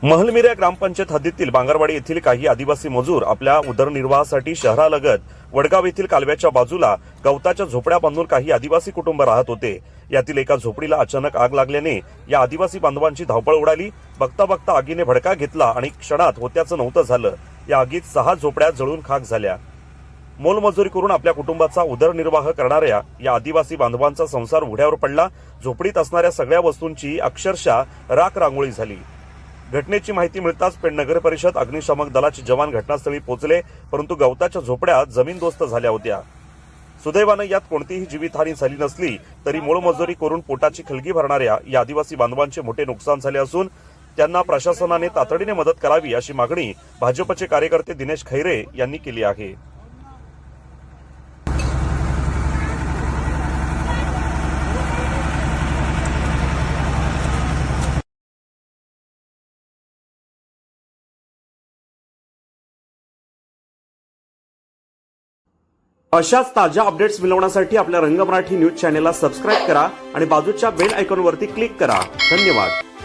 महलमिऱ्या ग्रामपंचायत हद्दीतील बांगरवाडी येथील काही आदिवासी मजूर आपल्या उदरनिर्वाहासाठी शहरालगत वडगाव येथील कालव्याच्या बाजूला गवताच्या झोपड्या बांधून काही आदिवासी कुटुंब राहत होते। यातील एका झोपडीला अचानक आग लागल्याने या आदिवासी बांधवांची धावपळ उडाली। बघता बघता आगीने भडका घेतला आणि क्षणात होत्याचं नव्हतं झालं। या आगीत 6 झोपड्या जळून खाक झाल्या। मोलमजुरी करून आपल्या कुटुंबाचा उदरनिर्वाह करणाऱ्या या आदिवासी बांधवांचा संसार उघड्यावर पडला। झोपडीत असणाऱ्या सगळ्या वस्तूंची अक्षरशः राख रांगोळी झाली। घटनेची माहिती मिळताच पेण नगर परिषद अग्निशमक दलाचे जवान घटनास्थळी पोहोचले, परंतु गवताच्या झोपड्या जमीनदोस्त झाल्या होत्या। सुदैवानं यात कोणतीही जीवितहानी झाली नसली तरी मोलमजुरी करून पोटाची खळगी भरणाऱ्या या आदिवासी बांधवांचे मोठे नुकसान झाले असून त्यांना प्रशासनाने तातडीने मदत करावी अशी मागणी भाजपचे कार्यकर्ते दिनेश खैरे यांनी केली आहे। अशाच ताज्या अपडेट्स मिळवण्यासाठी आपल्या रंग मराठी न्यूज चॅनेलला सबस्क्राईब करा आणि बाजूच्या बेल आयकॉनवरती क्लिक करा। धन्यवाद।